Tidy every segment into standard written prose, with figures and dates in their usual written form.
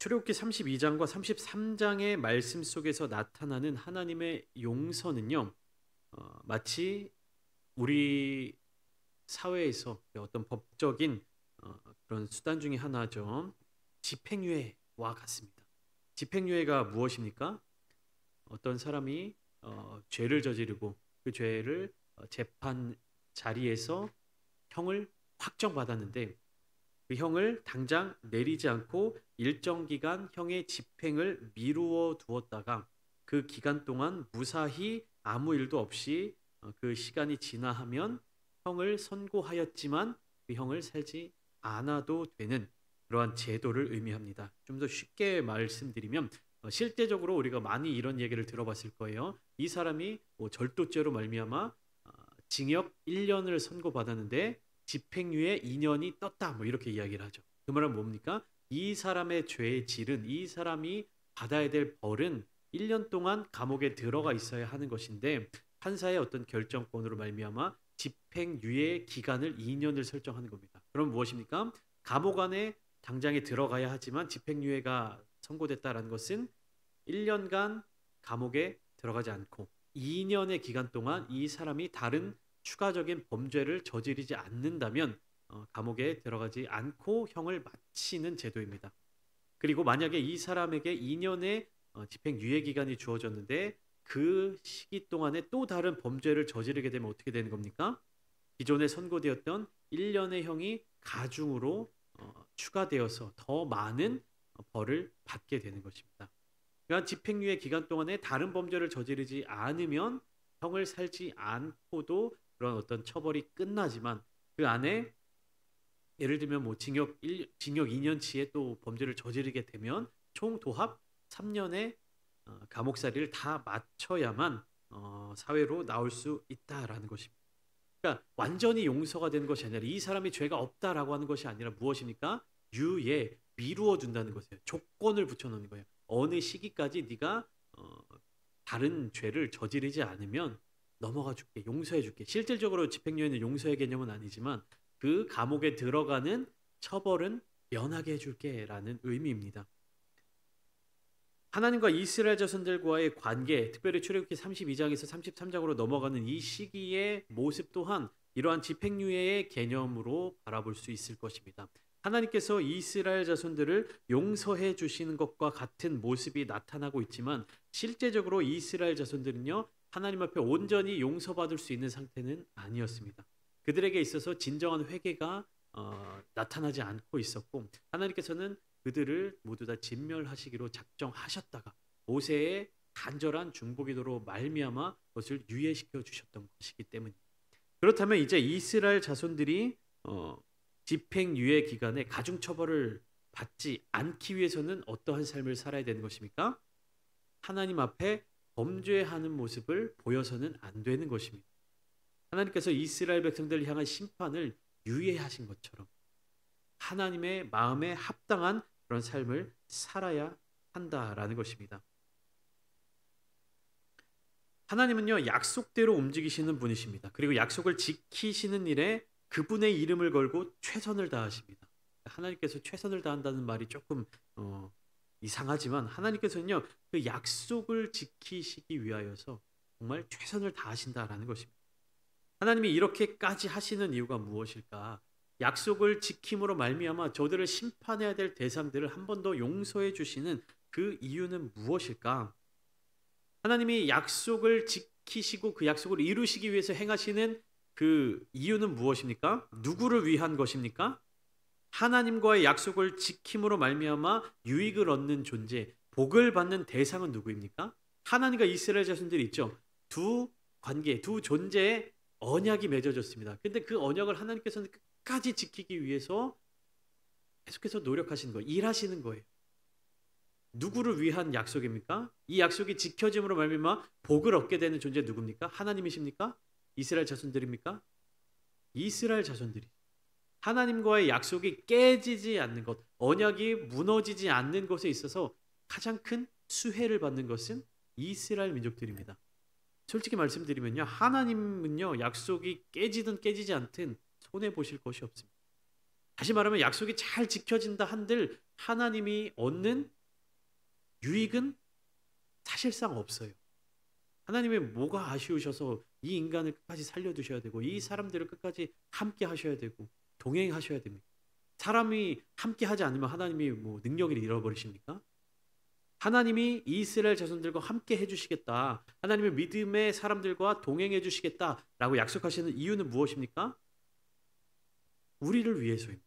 출애굽기 32장과 33장의 말씀 속에서 나타나는 하나님의 용서는요. 마치 우리 사회에서 어떤 법적인 그런 수단 중에 하나죠. 집행유예와 같습니다. 집행유예가 무엇입니까? 어떤 사람이 죄를 저지르고 그 죄를 재판 자리에서 형을 확정받았는데 그 형을 당장 내리지 않고 일정 기간 형의 집행을 미루어 두었다가 그 기간 동안 무사히 아무 일도 없이 그 시간이 지나하면 형을 선고하였지만 그 형을 살지 않아도 되는 그러한 제도를 의미합니다. 좀 더 쉽게 말씀드리면 실제적으로 우리가 많이 이런 얘기를 들어봤을 거예요. 이 사람이 뭐 절도죄로 말미암아 징역 1년을 선고받았는데 집행유예 2년이 떴다 뭐 이렇게 이야기를 하죠. 그 말은 뭡니까? 이 사람의 죄의 질은 이 사람이 받아야 될 벌은 1년 동안 감옥에 들어가 있어야 하는 것인데 판사의 어떤 결정권으로 말미암아 집행유예 기간을 2년을 설정하는 겁니다. 그럼 무엇입니까? 감옥 안에 당장에 들어가야 하지만 집행유예가 선고됐다라는 것은 1년간 감옥에 들어가지 않고 2년의 기간 동안 이 사람이 다른 추가적인 범죄를 저지르지 않는다면 감옥에 들어가지 않고 형을 마치는 제도입니다. 그리고 만약에 이 사람에게 2년의 집행유예 기간이 주어졌는데 그 시기 동안에 또 다른 범죄를 저지르게 되면 어떻게 되는 겁니까? 기존에 선고되었던 1년의 형이 가중으로 추가되어서 더 많은 벌을 받게 되는 것입니다. 그러니까 집행유예 기간 동안에 다른 범죄를 저지르지 않으면 형을 살지 않고도 그런 어떤 처벌이 끝나지만 그 안에 예를 들면 뭐 징역 2년치의 또 범죄를 저지르게 되면 총 도합 3년의 감옥살이를 다 마쳐야만 사회로 나올 수 있다라는 것입니다. 그러니까 완전히 용서가 되는 것이 아니라 이 사람이 죄가 없다라고 하는 것이 아니라 무엇입니까? 유예 미루어 준다는 것이에요. 조건을 붙여놓는 거예요. 어느 시기까지 네가 다른 죄를 저지르지 않으면 넘어가 줄게, 용서해 줄게. 실질적으로 집행유예는 용서의 개념은 아니지만 그 감옥에 들어가는 처벌은 면하게 해줄게라는 의미입니다. 하나님과 이스라엘 자손들과의 관계, 특별히 출애굽기 32장에서 33장으로 넘어가는 이 시기의 모습 또한 이러한 집행유예의 개념으로 바라볼 수 있을 것입니다. 하나님께서 이스라엘 자손들을 용서해 주시는 것과 같은 모습이 나타나고 있지만 실제적으로 이스라엘 자손들은요 하나님 앞에 온전히 용서받을 수 있는 상태는 아니었습니다. 그들에게 있어서 진정한 회개가 나타나지 않고 있었고 하나님께서는 그들을 모두 다 진멸하시기로 작정하셨다가 모세의 간절한 중보기도로 말미암아 그것을 유예시켜 주셨던 것이기 때문입니다. 그렇다면 이제 이스라엘 자손들이 집행유예 기간에 가중처벌을 받지 않기 위해서는 어떠한 삶을 살아야 되는 것입니까? 하나님 앞에 범죄하는 모습을 보여서는 안 되는 것입니다. 하나님께서 이스라엘 백성들을 향한 심판을 유예하신 것처럼 하나님의 마음에 합당한 그런 삶을 살아야 한다라는 것입니다. 하나님은요 약속대로 움직이시는 분이십니다. 그리고 약속을 지키시는 일에 그분의 이름을 걸고 최선을 다하십니다. 하나님께서 최선을 다한다는 말이 조금 이상하지만 하나님께서는요 그 약속을 지키시기 위하여서 정말 최선을 다하신다라는 것입니다. 하나님이 이렇게까지 하시는 이유가 무엇일까? 약속을 지킴으로 말미암아 저들을 심판해야 될 대상들을 한 번 더 용서해 주시는 그 이유는 무엇일까? 하나님이 약속을 지키시고 그 약속을 이루시기 위해서 행하시는 그 이유는 무엇입니까? 누구를 위한 것입니까? 하나님과의 약속을 지킴으로 말미암아 유익을 얻는 존재, 복을 받는 대상은 누구입니까? 하나님과 이스라엘 자손들이 있죠. 두 관계, 두 존재의 언약이 맺어졌습니다. 근데 그 언약을 하나님께서는 끝까지 지키기 위해서 계속해서 노력하시는 거예요. 일하시는 거예요. 누구를 위한 약속입니까? 이 약속이 지켜짐으로 말미암아 복을 얻게 되는 존재 누굽니까? 하나님이십니까? 이스라엘 자손들입니까? 이스라엘 자손들이. 하나님과의 약속이 깨지지 않는 것, 언약이 무너지지 않는 것에 있어서 가장 큰 수혜를 받는 것은 이스라엘 민족들입니다. 솔직히 말씀드리면요. 하나님은요. 약속이 깨지든 깨지지 않든 손해 보실 것이 없습니다. 다시 말하면 약속이 잘 지켜진다 한들 하나님이 얻는 유익은 사실상 없어요. 하나님의 뭐가 아쉬우셔서 이 인간을 끝까지 살려두셔야 되고 이 사람들을 끝까지 함께 하셔야 되고 동행하셔야 됩니까? 사람이 함께 하지 않으면 하나님이 뭐 능력을 잃어버리십니까? 하나님이 이스라엘 자손들과 함께 해주시겠다. 하나님의 믿음의 사람들과 동행해 주시겠다라고 약속하시는 이유는 무엇입니까? 우리를 위해서입니다.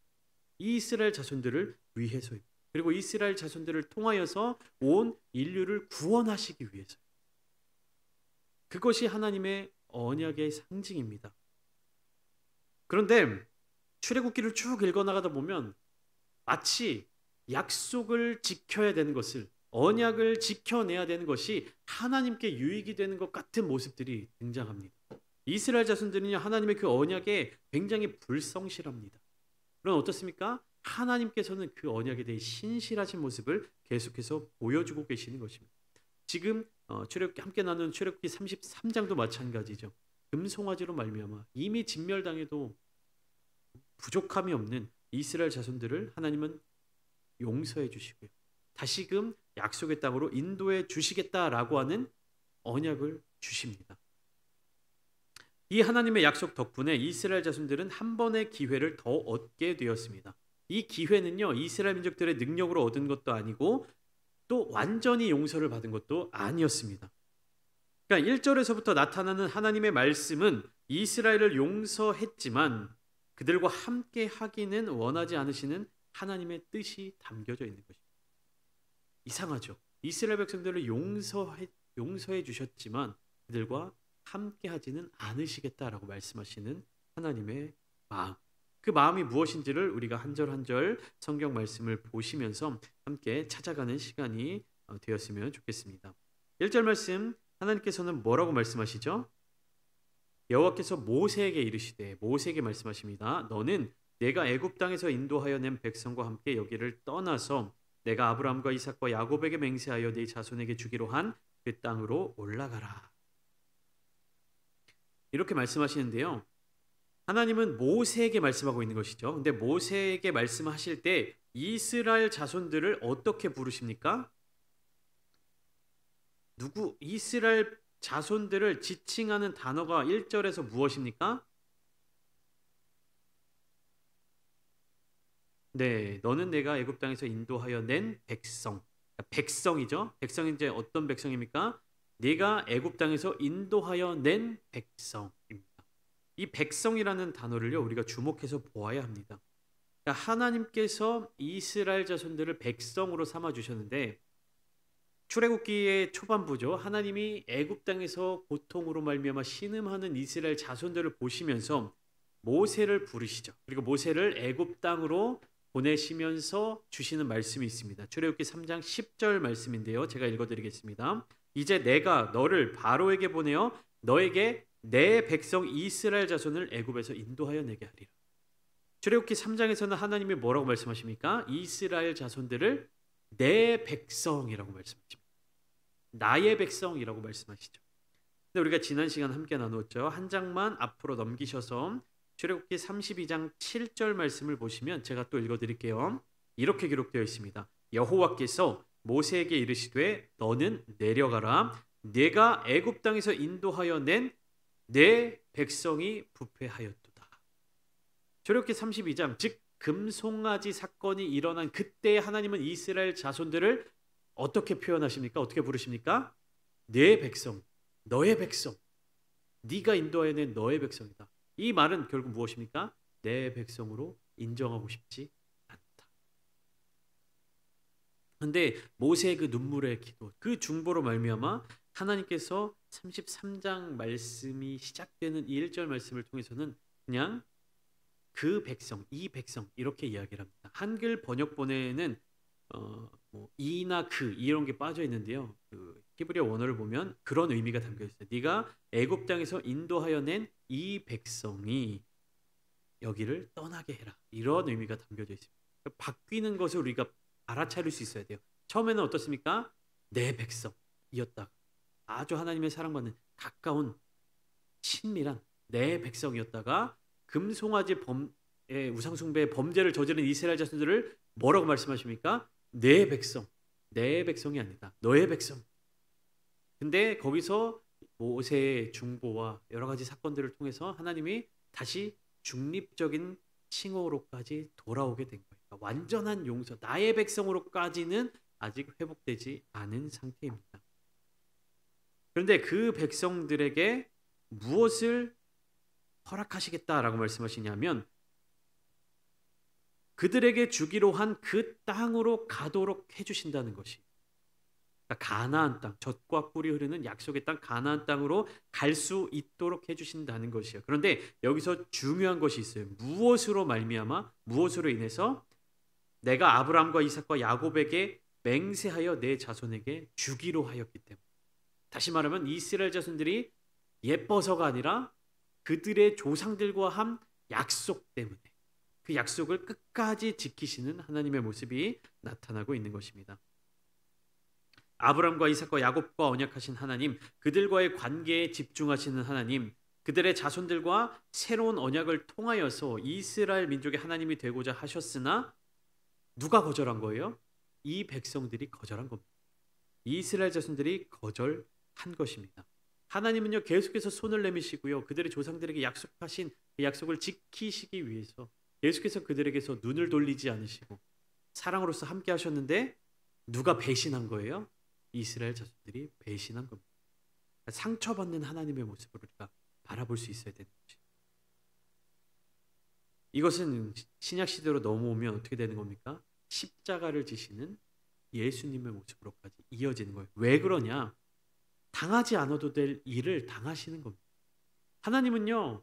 이스라엘 자손들을 위해서입니다. 그리고 이스라엘 자손들을 통하여서 온 인류를 구원하시기 위해서. 그것이 하나님의 언약의 상징입니다. 그런데 출애굽기를 쭉 읽어나가다 보면 마치 약속을 지켜야 되는 것을, 언약을 지켜내야 되는 것이 하나님께 유익이 되는 것 같은 모습들이 등장합니다. 이스라엘 자손들은요, 하나님의 그 언약에 굉장히 불성실합니다. 그럼 어떻습니까? 하나님께서는 그 언약에 대해 신실하신 모습을 계속해서 보여주고 계시는 것입니다. 지금 출애굽기 함께 나눈 출애굽기 33장도 마찬가지죠. 금송아지로 말미암아 이미 진멸당해도 부족함이 없는 이스라엘 자손들을 하나님은 용서해 주시고요. 다시금 약속의 땅으로 인도해 주시겠다라고 하는 언약을 주십니다. 이 하나님의 약속 덕분에 이스라엘 자손들은 한 번의 기회를 더 얻게 되었습니다. 이 기회는요, 이스라엘 민족들의 능력으로 얻은 것도 아니고 또 완전히 용서를 받은 것도 아니었습니다. 그러니까 1절에서부터 나타나는 하나님의 말씀은 이스라엘을 용서했지만 그들과 함께 하기는 원하지 않으시는 하나님의 뜻이 담겨져 있는 것입니다. 이상하죠. 이스라엘 백성들을 용서해 주셨지만 그들과 함께 하지는 않으시겠다라고 말씀하시는 하나님의 마음. 그 마음이 무엇인지를 우리가 한 절 한 절 성경 말씀을 보시면서 함께 찾아가는 시간이 되었으면 좋겠습니다. 1절 말씀, 하나님께서는 뭐라고 말씀하시죠? 여호와께서 모세에게 이르시되, 모세에게 말씀하십니다. 너는 내가 애굽 땅에서 인도하여 낸 백성과 함께 여기를 떠나서 내가 아브라함과 이삭과 야곱에게 맹세하여 네 자손에게 주기로 한 그 땅으로 올라가라. 이렇게 말씀하시는데요. 하나님은 모세에게 말씀하고 있는 것이죠. 근데 모세에게 말씀하실 때 이스라엘 자손들을 어떻게 부르십니까? 이스라엘 자손들을 지칭하는 단어가 1절에서 무엇입니까? 네, 너는 내가 애굽 땅에서 인도하여 낸 백성. 백성이죠. 백성이 이제 어떤 백성입니까? 네가 애굽 땅에서 인도하여 낸 백성입니다. 이 백성이라는 단어를요, 우리가 주목해서 보아야 합니다. 그러니까 하나님께서 이스라엘 자손들을 백성으로 삼아 주셨는데 출애굽기의 초반부죠. 하나님이 애굽 땅에서 고통으로 말미암아 신음하는 이스라엘 자손들을 보시면서 모세를 부르시죠. 그리고 모세를 애굽 땅으로 보내시면서 주시는 말씀이 있습니다. 출애굽기 3장 10절 말씀인데요. 제가 읽어드리겠습니다. 이제 내가 너를 바로에게 보내어 너에게 내 백성 이스라엘 자손을 애굽에서 인도하여 내게 하리라. 출애굽기 3장에서는 하나님이 뭐라고 말씀하십니까? 이스라엘 자손들을 내 백성이라고 말씀하십니다. 나의 백성이라고 말씀하시죠. 근데 우리가 지난 시간 함께 나누었죠. 한 장만 앞으로 넘기셔서 출애굽기 32장 7절 말씀을 보시면 제가 또 읽어드릴게요. 이렇게 기록되어 있습니다. 여호와께서 모세에게 이르시되 너는 내려가라. 내가 애굽 땅에서 인도하여 낸 내 백성이 부패하였도다. 출애굽기 32장, 즉 금송아지 사건이 일어난 그때 하나님은 이스라엘 자손들을 어떻게 표현하십니까? 어떻게 부르십니까? 내 백성, 너의 백성, 네가 인도하여 낸 너의 백성이다. 이 말은 결국 무엇입니까? 내 백성으로 인정하고 싶지 않다. 그런데 모세의 그 눈물의 기도, 그 중보로 말미암아 하나님께서 33장 말씀이 시작되는 이 1절 말씀을 통해서는 그냥 그 백성, 이 백성 이렇게 이야기를 합니다. 한글 번역본에는 뭐 이나 그 이런 게 빠져 있는데요. 그 히브리어 원어를 보면 그런 의미가 담겨 있어요. 네가 애굽 땅에서 인도하여 낸 이 백성이 여기를 떠나게 해라. 이런 의미가 담겨져 있습니다. 바뀌는 것을 우리가 알아차릴 수 있어야 돼요. 처음에는 어떻습니까? 내 백성이었다. 아주 하나님의 사랑받는 가까운 친밀한 내 백성이었다가 금송아지 우상숭배의 범죄를 저지른 이스라엘 자손들을 뭐라고 말씀하십니까? 내 백성, 내 백성이 아니다. 너의 백성. 근데 거기서 모세의 중보와 여러 가지 사건들을 통해서 하나님이 다시 중립적인 칭호로까지 돌아오게 된 거예요. 그러니까 완전한 용서, 나의 백성으로까지는 아직 회복되지 않은 상태입니다. 그런데 그 백성들에게 무엇을 허락하시겠다라고 말씀하시냐면 그들에게 주기로 한 그 땅으로 가도록 해주신다는 것이, 그러니까 가나안 땅, 젖과 꿀이 흐르는 약속의 땅 가나안 땅으로 갈 수 있도록 해주신다는 것이에요. 그런데 여기서 중요한 것이 있어요. 무엇으로 말미암아, 무엇으로 인해서? 내가 아브라함과 이삭과 야곱에게 맹세하여 내 자손에게 주기로 하였기 때문에. 다시 말하면 이스라엘 자손들이 예뻐서가 아니라 그들의 조상들과 한 약속 때문에, 그 약속을 끝까지 지키시는 하나님의 모습이 나타나고 있는 것입니다. 아브라함과 이삭과 야곱과 언약하신 하나님, 그들과의 관계에 집중하시는 하나님, 그들의 자손들과 새로운 언약을 통하여서 이스라엘 민족의 하나님이 되고자 하셨으나 누가 거절한 거예요? 이 백성들이 거절한 겁니다. 이스라엘 자손들이 거절한 것입니다. 하나님은요 계속해서 손을 내미시고요, 그들의 조상들에게 약속하신 그 약속을 지키시기 위해서 계속해서 그들에게서 눈을 돌리지 않으시고 사랑으로서 함께 하셨는데 누가 배신한 거예요? 이스라엘 자손들이 배신한 겁니다. 상처받는 하나님의 모습을 우리가 바라볼 수 있어야 되는 것이죠. 이것은 신약 시대로 넘어오면 어떻게 되는 겁니까? 십자가를 지시는 예수님의 모습으로까지 이어지는 거예요. 왜 그러냐? 당하지 않아도 될 일을 당하시는 겁니다. 하나님은요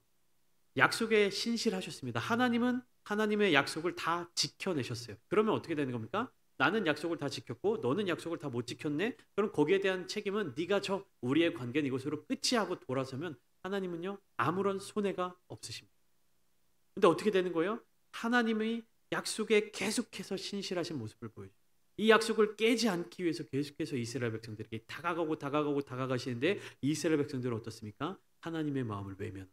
약속에 신실하셨습니다. 하나님은 하나님의 약속을 다 지켜내셨어요. 그러면 어떻게 되는 겁니까? 나는 약속을 다 지켰고 너는 약속을 다 못 지켰네. 그럼 거기에 대한 책임은 네가 져. 우리의 관계는 이것으로 끝이 하고 돌아서면 하나님은요 아무런 손해가 없으십니다. 근데 어떻게 되는 거예요? 하나님의 약속에 계속해서 신실하신 모습을 보여줘요. 이 약속을 깨지 않기 위해서 계속해서 이스라엘 백성들에게 다가가시는데 이스라엘 백성들은 어떻습니까? 하나님의 마음을 외면,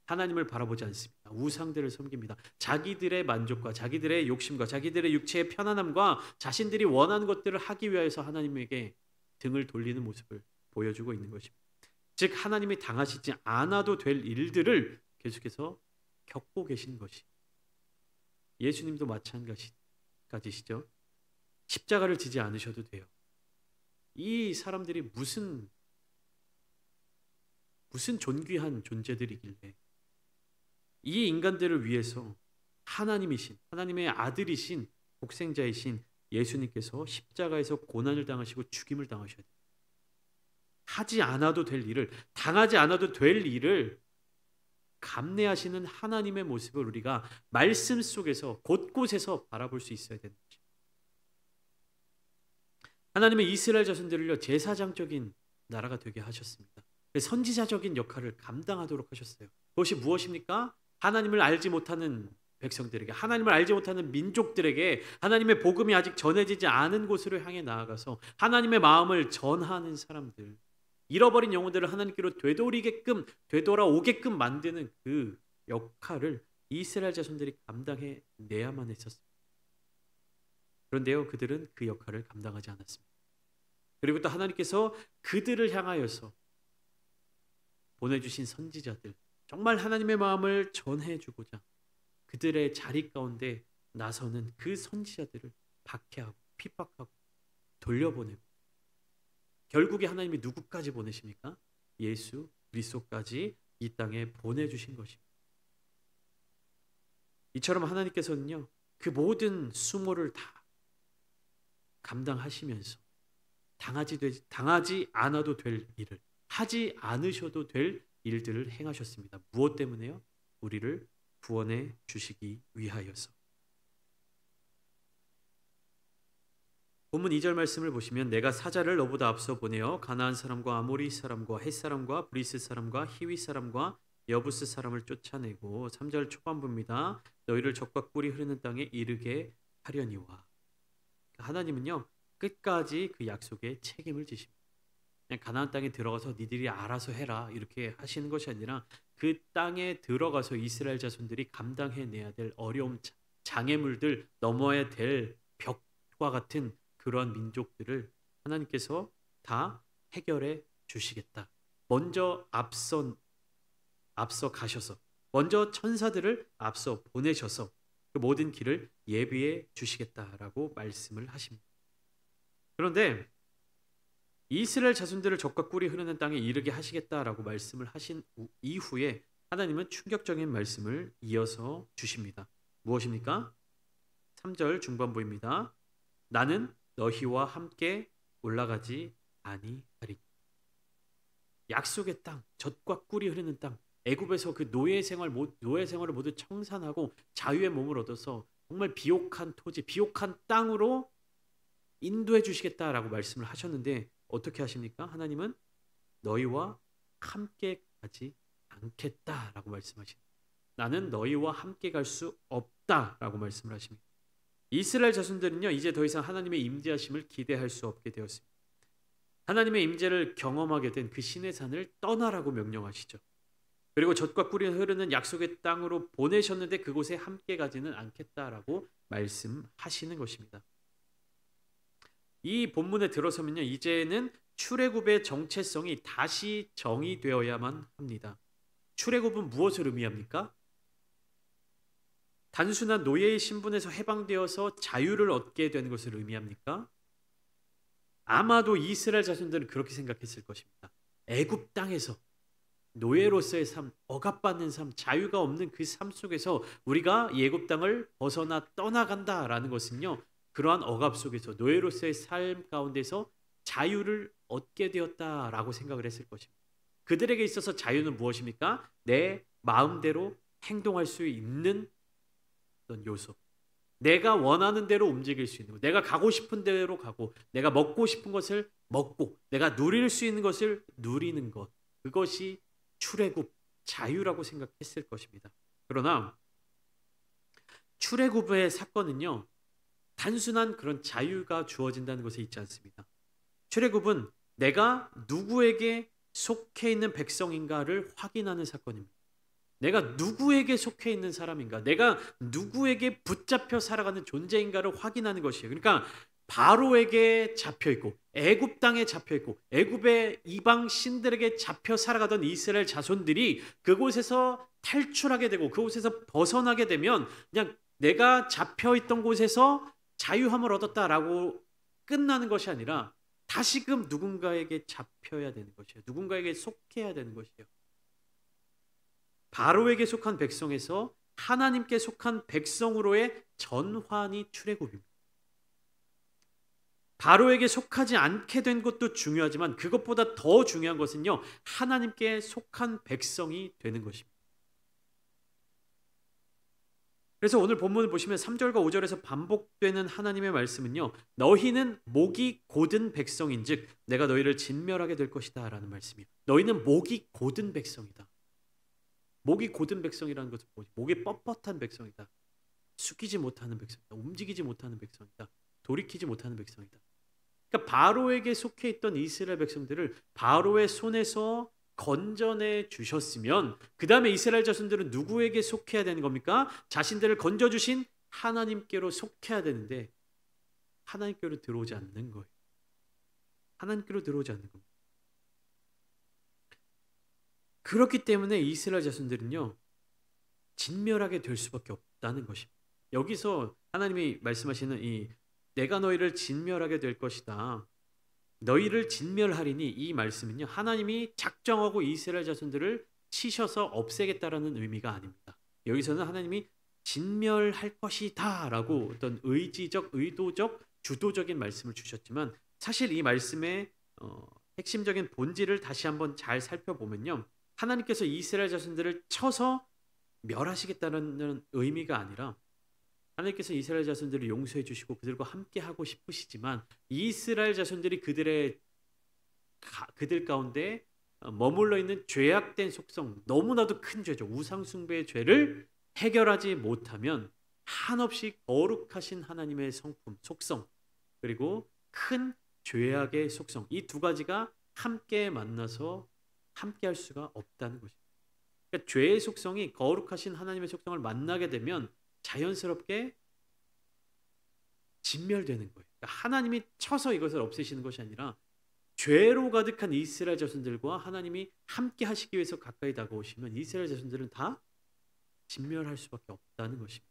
하나님을 바라보지 않습니다. 우상들을 섬깁니다. 자기들의 만족과 자기들의 욕심과 자기들의 육체의 편안함과 자신들이 원하는 것들을 하기 위해서 하나님에게 등을 돌리는 모습을 보여주고 있는 것입니다. 즉 하나님이 당하시지 않아도 될 일들을 계속해서 겪고 계신 것이, 예수님도 마찬가지시죠. 십자가를 지지 않으셔도 돼요. 이 사람들이 무슨 존귀한 존재들이길래 이 인간들을 위해서 하나님이신, 하나님의 아들이신 독생자이신 예수님께서 십자가에서 고난을 당하시고 죽임을 당하셔야 돼요. 하지 않아도 될 일을, 당하지 않아도 될 일을 감내하시는 하나님의 모습을 우리가 말씀 속에서 곳곳에서 바라볼 수 있어야 되는 거죠. 하나님은 이스라엘 자손들을요 제사장적인 나라가 되게 하셨습니다. 선지자적인 역할을 감당하도록 하셨어요. 그것이 무엇입니까? 하나님을 알지 못하는 백성들에게, 하나님을 알지 못하는 민족들에게 하나님의 복음이 아직 전해지지 않은 곳으로 향해 나아가서 하나님의 마음을 전하는 사람들, 잃어버린 영혼들을 하나님께로 되돌아오게끔 만드는 그 역할을 이스라엘 자손들이 감당해 내야만 했었습니다. 그런데요 그들은 그 역할을 감당하지 않았습니다. 그리고 또 하나님께서 그들을 향하여서 보내주신 선지자들, 정말 하나님의 마음을 전해주고자 그들의 자리 가운데 나서는 그 선지자들을 박해하고 핍박하고 돌려보내고, 결국에 하나님이 누구까지 보내십니까? 예수 그리스도까지 이 땅에 보내주신 것입니다. 이처럼 하나님께서는요 그 모든 수모를 다 감당하시면서 당하지 않아도 될 일을, 하지 않으셔도 될 일들을 행하셨습니다. 무엇 때문에요? 우리를 구원해 주시기 위하여서. 본문 2절 말씀을 보시면 내가 사자를 너보다 앞서 보내어 가나안 사람과 아모리 사람과 헷 사람과 브리스 사람과 히위 사람과 여부스 사람을 쫓아내고, 3절 초반부입니다. 너희를 젖과 꿀이 흐르는 땅에 이르게 하려니와. 하나님은요 끝까지 그 약속에 책임을 지십니다. 그냥 가나안 땅에 들어가서 니들이 알아서 해라 이렇게 하시는 것이 아니라 그 땅에 들어가서 이스라엘 자손들이 감당해내야 될 어려움, 장애물들, 넘어야 될 벽과 같은 그러한 민족들을 하나님께서 다 해결해 주시겠다. 먼저 앞서 가셔서 먼저 천사들을 앞서 보내셔서 그 모든 길을 예비해 주시겠다라고 말씀을 하십니다. 그런데 이스라엘 자손들을 적과 꿀이 흐르는 땅에 이르게 하시겠다라고 말씀을 하신 이후에 하나님은 충격적인 말씀을 이어서 주십니다. 무엇입니까? 3절 중반부입니다. 나는 너희와 함께 올라가지 아니하리니. 약속의 땅, 젖과 꿀이 흐르는 땅, 애굽에서 그 노예 생활을 모두 청산하고 자유의 몸을 얻어서 정말 비옥한 토지, 비옥한 땅으로 인도해 주시겠다라고 말씀을 하셨는데 어떻게 하십니까? 하나님은 너희와 함께 가지 않겠다라고 말씀하십니다. 나는 너희와 함께 갈 수 없다라고 말씀을 하십니다. 이스라엘 자손들은요, 이제 더 이상 하나님의 임재하심을 기대할 수 없게 되었습니다. 하나님의 임재를 경험하게 된 그 신의 산을 떠나라고 명령하시죠. 그리고 젖과 꿀이 흐르는 약속의 땅으로 보내셨는데 그곳에 함께 가지는 않겠다라고 말씀하시는 것입니다. 이 본문에 들어서면요, 이제는 출애굽의 정체성이 다시 정의되어야만 합니다. 출애굽은 무엇을 의미합니까? 단순한 노예의 신분에서 해방되어서 자유를 얻게 되는 것을 의미합니까? 아마도 이스라엘 자손들은 그렇게 생각했을 것입니다. 애굽 땅에서 노예로서의 삶, 억압받는 삶, 자유가 없는 그 삶 속에서 우리가 애굽 땅을 벗어나 떠나간다라는 것은요, 그러한 억압 속에서 노예로서의 삶 가운데서 자유를 얻게 되었다라고 생각을 했을 것입니다. 그들에게 있어서 자유는 무엇입니까? 내 마음대로 행동할 수 있는 어떤 요소, 내가 원하는 대로 움직일 수 있는 것, 내가 가고 싶은 대로 가고, 내가 먹고 싶은 것을 먹고, 내가 누릴 수 있는 것을 누리는 것, 그것이 출애굽, 자유라고 생각했을 것입니다. 그러나 출애굽의 사건은요, 단순한 그런 자유가 주어진다는 것에 있지 않습니다. 출애굽은 내가 누구에게 속해 있는 백성인가를 확인하는 사건입니다. 내가 누구에게 속해 있는 사람인가, 내가 누구에게 붙잡혀 살아가는 존재인가를 확인하는 것이에요. 그러니까 바로에게 잡혀 있고, 애굽 땅에 잡혀 있고, 애굽의 이방 신들에게 잡혀 살아가던 이스라엘 자손들이 그곳에서 탈출하게 되고 그곳에서 벗어나게 되면 그냥 내가 잡혀 있던 곳에서 자유함을 얻었다라고 끝나는 것이 아니라 다시금 누군가에게 잡혀야 되는 것이에요. 누군가에게 속해야 되는 것이에요. 바로에게 속한 백성에서 하나님께 속한 백성으로의 전환이 출애굽입니다. 바로에게 속하지 않게 된 것도 중요하지만 그것보다 더 중요한 것은요, 하나님께 속한 백성이 되는 것입니다. 그래서 오늘 본문을 보시면 3절과 5절에서 반복되는 하나님의 말씀은요, 너희는 목이 곧은 백성인즉 내가 너희를 진멸하게 될 것이다 라는 말씀이에요. 너희는 목이 곧은 백성이다. 목이 곧은 백성이라는 것은 뭐지? 목이 뻣뻣한 백성이다. 숙이지 못하는 백성이다. 움직이지 못하는 백성이다. 돌이키지 못하는 백성이다. 그러니까 바로에게 속해 있던 이스라엘 백성들을 바로의 손에서 건져내 주셨으면 그 다음에 이스라엘 자손들은 누구에게 속해야 되는 겁니까? 자신들을 건져주신 하나님께로 속해야 되는데 하나님께로 들어오지 않는 거예요. 하나님께로 들어오지 않는 겁니다. 그렇기 때문에 이스라엘 자손들은요, 진멸하게 될 수밖에 없다는 것입니다. 여기서 하나님이 말씀하시는 이 내가 너희를 진멸하게 될 것이다, 너희를 진멸하리니, 이 말씀은요, 하나님이 작정하고 이스라엘 자손들을 치셔서 없애겠다라는 의미가 아닙니다. 여기서는 하나님이 진멸할 것이다 라고 어떤 의지적, 의도적, 주도적인 말씀을 주셨지만 사실 이 말씀의 핵심적인 본질을 다시 한번 잘 살펴보면요, 하나님께서 이스라엘 자손들을 쳐서 멸하시겠다는 의미가 아니라 하나님께서 이스라엘 자손들을 용서해 주시고 그들과 함께 하고 싶으시지만 이스라엘 자손들이 그들 가운데 머물러 있는 죄악된 속성, 너무나도 큰 죄죠. 우상 숭배의 죄를 해결하지 못하면 한없이 거룩하신 하나님의 성품, 속성, 그리고 큰 죄악의 속성, 이 두 가지가 함께 만나서 함께 할 수가 없다는 것입니다. 그러니까 죄의 속성이 거룩하신 하나님의 속성을 만나게 되면 자연스럽게 진멸되는 거예요. 그러니까 하나님이 쳐서 이것을 없애시는 것이 아니라 죄로 가득한 이스라엘 자손들과 하나님이 함께 하시기 위해서 가까이 다가오시면 이스라엘 자손들은 다 진멸할 수밖에 없다는 것입니다.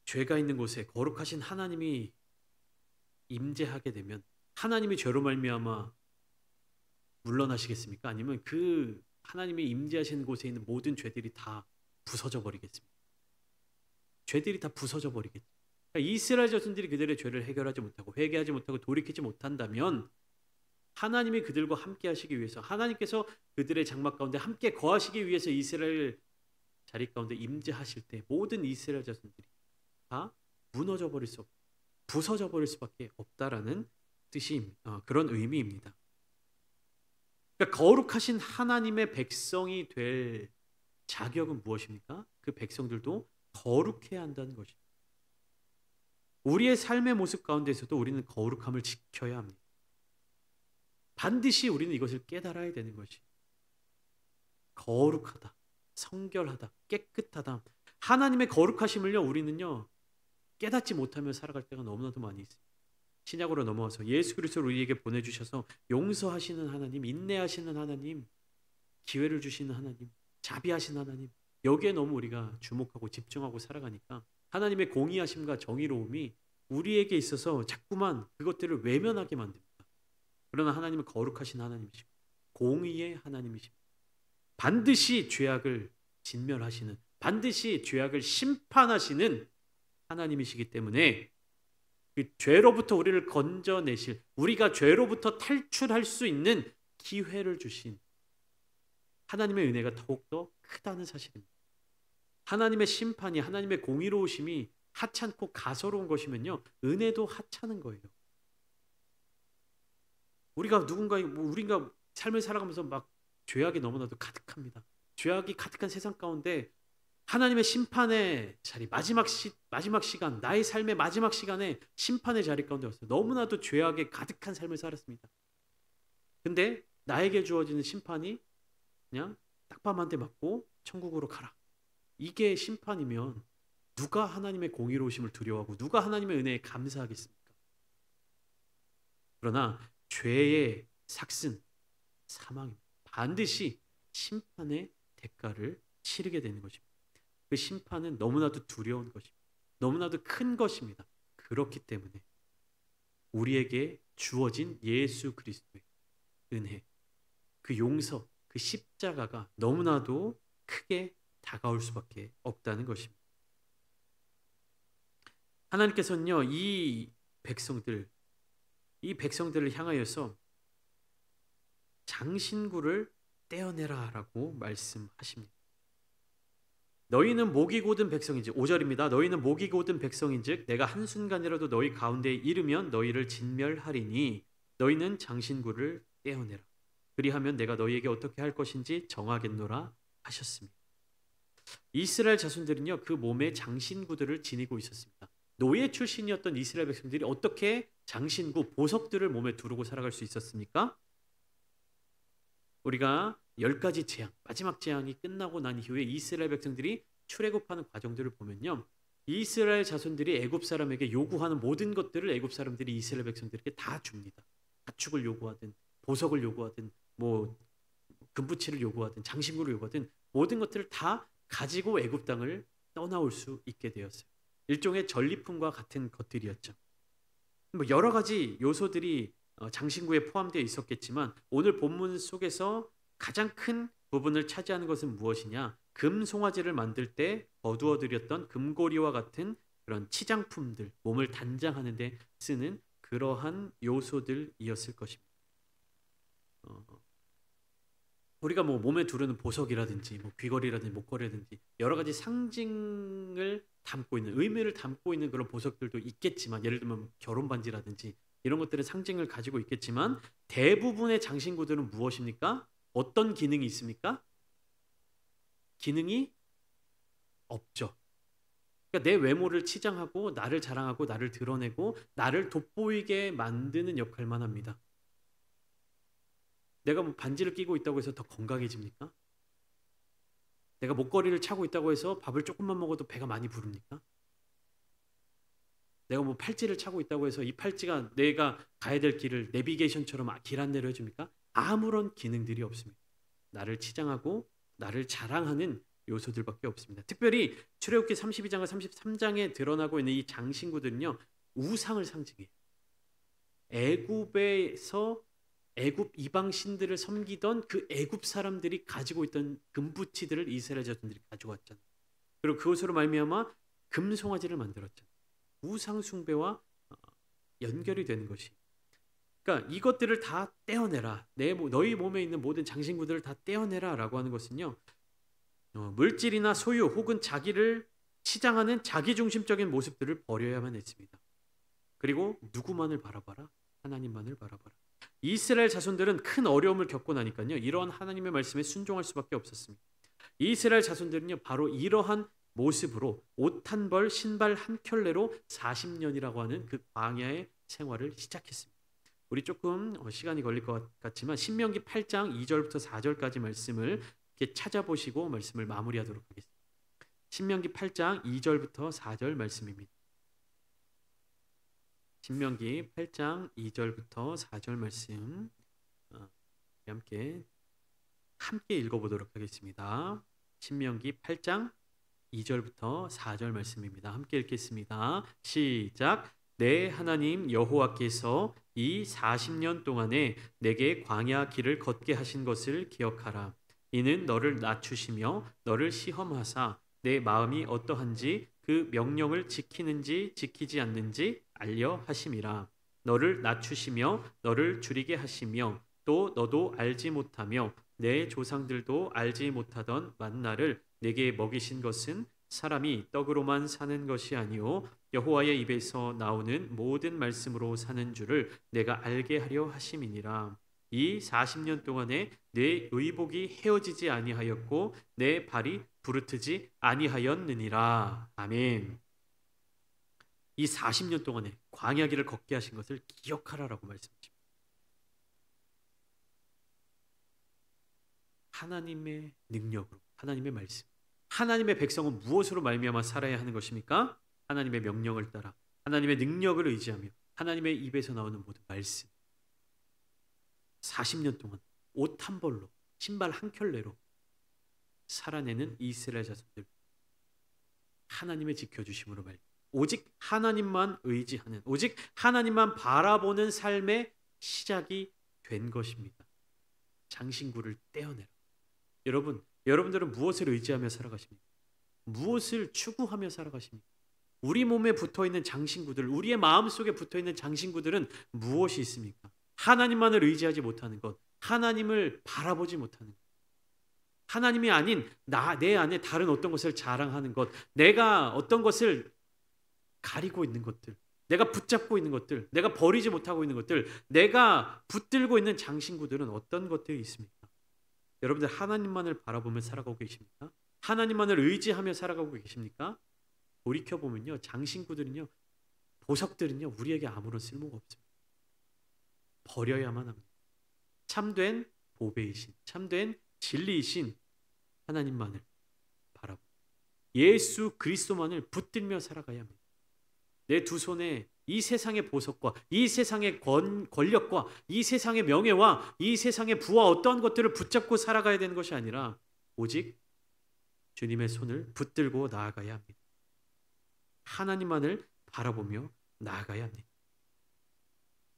죄가 있는 곳에 거룩하신 하나님이 임재하게 되면 하나님이 죄로 말미암아 물러나시겠습니까? 아니면 그 하나님이 임재하시는 곳에 있는 모든 죄들이 다 부서져 버리겠습니까? 죄들이 다 부서져 버리겠죠. 그러니까 이스라엘 자손들이 그들의 죄를 해결하지 못하고 회개하지 못하고 돌이키지 못한다면 하나님이 그들과 함께 하시기 위해서 하나님께서 그들의 장막 가운데 함께 거하시기 위해서 이스라엘 자리 가운데 임재하실 때 모든 이스라엘 자손들이 다 무너져 버릴 수 없고 부서져 버릴 수밖에 없다라는 뜻이 그런 의미입니다. 그러니까 거룩하신 하나님의 백성이 될 자격은 무엇입니까? 그 백성들도 거룩해야 한다는 것입니다. 우리의 삶의 모습 가운데서도 우리는 거룩함을 지켜야 합니다. 반드시 우리는 이것을 깨달아야 되는 것이 거룩하다, 성결하다, 깨끗하다. 하나님의 거룩하심을요 우리는요 깨닫지 못하며 살아갈 때가 너무나도 많이 있습니다. 신약으로 넘어와서 예수 그리스도를 우리에게 보내주셔서 용서하시는 하나님, 인내하시는 하나님, 기회를 주시는 하나님, 자비하신 하나님, 여기에 너무 우리가 주목하고 집중하고 살아가니까 하나님의 공의하심과 정의로움이 우리에게 있어서 자꾸만 그것들을 외면하게 만듭니다. 그러나 하나님은 거룩하신 하나님이시고 공의의 하나님이십니다. 반드시 죄악을 진멸하시는, 반드시 죄악을 심판하시는 하나님이시기 때문에 그 죄로부터 우리를 건져내실, 우리가 죄로부터 탈출할 수 있는 기회를 주신 하나님의 은혜가 더욱더 크다는 사실입니다. 하나님의 심판이, 하나님의 공의로우심이 하찮고 가소로운 것이면요 은혜도 하찮은 거예요. 우리가 우리가 삶을 살아가면서 막 죄악이 너무나도 가득합니다. 죄악이 가득한 세상 가운데 하나님의 심판의 자리, 마지막 시간, 나의 삶의 마지막 시간에 심판의 자리 가운데 왔어요. 너무나도 죄악에 가득한 삶을 살았습니다. 근데 나에게 주어지는 심판이 그냥 딱밤 한 대 맞고 천국으로 가라. 이게 심판이면 누가 하나님의 공의로우심을 두려워하고 누가 하나님의 은혜에 감사하겠습니까? 그러나 죄의 삭슨, 사망입니다. 반드시 심판의 대가를 치르게 되는 것입니다. 그 심판은 너무나도 두려운 것입니다. 너무나도 큰 것입니다. 그렇기 때문에 우리에게 주어진 예수 그리스도의 은혜, 그 용서, 그 십자가가 너무나도 크게 다가올 수밖에 없다는 것입니다. 하나님께서는요 이 백성들을 향하여서 장신구를 떼어내라라고 말씀하십니다. 너희는 목이 곧은 백성인즉, 5절입니다. 너희는 목이 곧은 백성인즉 내가 한순간이라도 너희 가운데에 이르면 너희를 진멸하리니 너희는 장신구를 떼어내라. 그리하면 내가 너희에게 어떻게 할 것인지 정하겠노라 하셨습니다. 이스라엘 자손들은요 그 몸에 장신구들을 지니고 있었습니다. 노예 출신이었던 이스라엘 백성들이 어떻게 장신구, 보석들을 몸에 두르고 살아갈 수 있었습니까? 우리가 10가지 재앙, 마지막 재앙이 끝나고 난 이후에 이스라엘 백성들이 출애굽하는 과정들을 보면요. 이스라엘 자손들이 애굽 사람에게 요구하는 모든 것들을 애굽 사람들이 이스라엘 백성들에게 다 줍니다. 가축을 요구하든 보석을 요구하든 뭐 금부치를 요구하든 장신구를 요구하든 모든 것들을 다 가지고 애굽 땅을 떠나올 수 있게 되었어요. 일종의 전리품과 같은 것들이었죠. 뭐 여러 가지 요소들이 장신구에 포함되어 있었겠지만 오늘 본문 속에서 가장 큰 부분을 차지하는 것은 무엇이냐? 금 송아지를 만들 때 거두어 들였던 금고리와 같은 그런 치장품들, 몸을 단장하는 데 쓰는 그러한 요소들이었을 것입니다. 우리가 뭐 몸에 두르는 보석이라든지 뭐 귀걸이라든지 목걸이라든지 여러 가지 상징을 담고 있는, 의미를 담고 있는 그런 보석들도 있겠지만, 예를 들면 결혼 반지라든지 이런 것들은 상징을 가지고 있겠지만 대부분의 장신구들은 무엇입니까? 어떤 기능이 있습니까? 기능이 없죠. 그러니까 내 외모를 치장하고 나를 자랑하고 나를 드러내고 나를 돋보이게 만드는 역할만 합니다. 내가 뭐 반지를 끼고 있다고 해서 더 건강해집니까? 내가 목걸이를 차고 있다고 해서 밥을 조금만 먹어도 배가 많이 부릅니까? 내가 뭐 팔찌를 차고 있다고 해서 이 팔찌가 내가 가야 될 길을 내비게이션처럼 길 안내를 해줍니까? 아무런 기능들이 없습니다. 나를 치장하고 나를 자랑하는 요소들밖에 없습니다. 특별히 출애굽기 32장과 33장에 드러나고 있는 이 장신구들은요, 우상을 상징해요. 애굽에서 애굽 이방 신들을 섬기던 그 애굽 사람들이 가지고 있던 금부치들을 이스라엘 자손들이 가지고 왔잖아요. 그리고 그것으로 말미암아 금송아지를 만들었잖아요. 우상 숭배와 연결이 되는 것이. 그러니까 이것들을 다 떼어내라. 너희 몸에 있는 모든 장신구들을 다 떼어내라라고 하는 것은요. 물질이나 소유 혹은 자기를 치장하는 자기중심적인 모습들을 버려야만 했습니다. 그리고 누구만을 바라봐라? 하나님만을 바라봐라. 이스라엘 자손들은 큰 어려움을 겪고 나니까요. 이러한 하나님의 말씀에 순종할 수밖에 없었습니다. 이스라엘 자손들은요. 바로 이러한 모습으로 옷 한 벌, 신발 한 켤레로 40년이라고 하는 그 광야의 생활을 시작했습니다. 우리 조금 시간이 걸릴 것 같지만 신명기 8장 2절부터 4절까지 말씀을 이렇게 찾아보시고 말씀을 마무리하도록 하겠습니다. 신명기 8장 2절부터 4절 말씀입니다. 신명기 8장 2절부터 4절 말씀 함께 읽어보도록 하겠습니다. 신명기 8장 2절부터 4절 말씀입니다. 함께 읽겠습니다. 시작. 내 하나님 여호와께서 이 40년 동안에 내게 광야 길을 걷게 하신 것을 기억하라. 이는 너를 낮추시며 너를 시험하사 내 마음이 어떠한지 그 명령을 지키는지 지키지 않는지 알려 하심이라. 너를 낮추시며 너를 줄이게 하시며 또 너도 알지 못하며 내 조상들도 알지 못하던 만나를 내게 먹이신 것은 사람이 떡으로만 사는 것이 아니요 여호와의 입에서 나오는 모든 말씀으로 사는 줄을 내가 알게 하려 하심이니라. 이 40년 동안에 내 의복이 헤어지지 아니하였고 내 발이 부르트지 아니하였느니라. 아멘. 이 40년 동안에 광야길을 걷게 하신 것을 기억하라라고 말씀하십니다. 하나님의 능력으로, 하나님의 말씀. 하나님의 백성은 무엇으로 말미암아 살아야 하는 것입니까? 하나님의 명령을 따라 하나님의 능력을 의지하며 하나님의 입에서 나오는 모든 말씀. 40년 동안 옷 한 벌로 신발 한 켤레로 살아내는 이스라엘 자손들. 하나님의 지켜주심으로 말미암아 오직 하나님만 의지하는, 오직 하나님만 바라보는 삶의 시작이 된 것입니다. 장신구를 떼어내라. 여러분들은 무엇을 의지하며 살아가십니까? 무엇을 추구하며 살아가십니까? 우리 몸에 붙어있는 장신구들, 우리의 마음속에 붙어있는 장신구들은 무엇이 있습니까? 하나님만을 의지하지 못하는 것, 하나님을 바라보지 못하는 것, 하나님이 아닌 내 안에 다른 어떤 것을 자랑하는 것, 내가 어떤 것을 가리고 있는 것들, 내가 붙잡고 있는 것들, 내가 버리지 못하고 있는 것들, 내가 붙들고 있는 장신구들은 어떤 것들이 있습니까? 여러분들 하나님만을 바라보며 살아가고 계십니까? 하나님만을 의지하며 살아가고 계십니까? 돌이켜보면요, 장신구들은요, 보석들은요, 우리에게 아무런 쓸모가 없습니다. 버려야만 합니다. 참된 보배이신, 참된 진리이신 하나님만을 바라보고 예수 그리스도만을 붙들며 살아가야 합니다. 내 두 손에 이 세상의 보석과 이 세상의 권력과 이 세상의 명예와 이 세상의 부와 어떠한 것들을 붙잡고 살아가야 되는 것이 아니라 오직 주님의 손을 붙들고 나아가야 합니다. 하나님만을 바라보며 나아가야 합니다.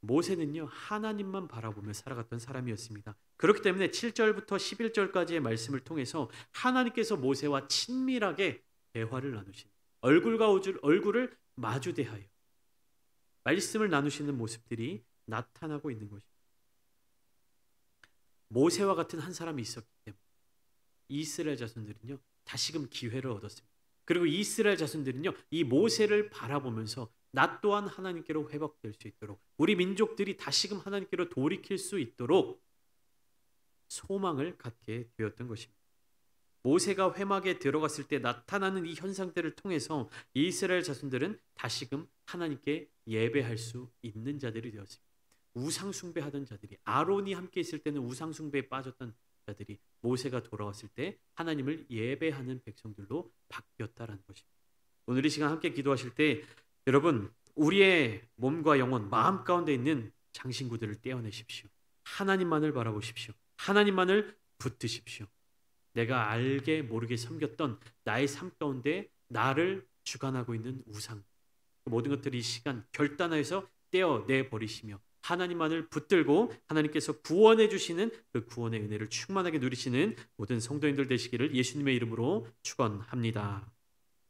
모세는요, 하나님만 바라보며 살아갔던 사람이었습니다. 그렇기 때문에 7절부터 11절까지의 말씀을 통해서 하나님께서 모세와 친밀하게 대화를 나누신, 얼굴과 얼굴을 마주대하여 말씀을 나누시는 모습들이 나타나고 있는 것입니다. 모세와 같은 한 사람이 있었기 때문에 이스라엘 자손들은요, 다시금 기회를 얻었습니다. 그리고 이스라엘 자손들은요, 이 모세를 바라보면서 나 또한 하나님께로 회복될 수 있도록, 우리 민족들이 다시금 하나님께로 돌이킬 수 있도록 소망을 갖게 되었던 것입니다. 모세가 회막에 들어갔을 때 나타나는 이 현상들을 통해서 이스라엘 자손들은 다시금 하나님께 예배할 수 있는 자들이 되었습니다. 우상 숭배하던 자들이, 아론이 함께 있을 때는 우상 숭배에 빠졌던 자들이 모세가 돌아왔을 때 하나님을 예배하는 백성들로 바뀌었다라는 것입니다. 오늘 이 시간 함께 기도하실 때 여러분, 우리의 몸과 영혼, 마음 가운데 있는 장신구들을 떼어내십시오. 하나님만을 바라보십시오. 하나님만을 붙드십시오. 내가 알게 모르게 섬겼던 나의 삶 가운데 나를 주관하고 있는 우상, 모든 것들이 이 시간 결단하여서 떼어내 버리시며 하나님만을 붙들고 하나님께서 구원해 주시는 그 구원의 은혜를 충만하게 누리시는 모든 성도님들 되시기를 예수님의 이름으로 축원합니다.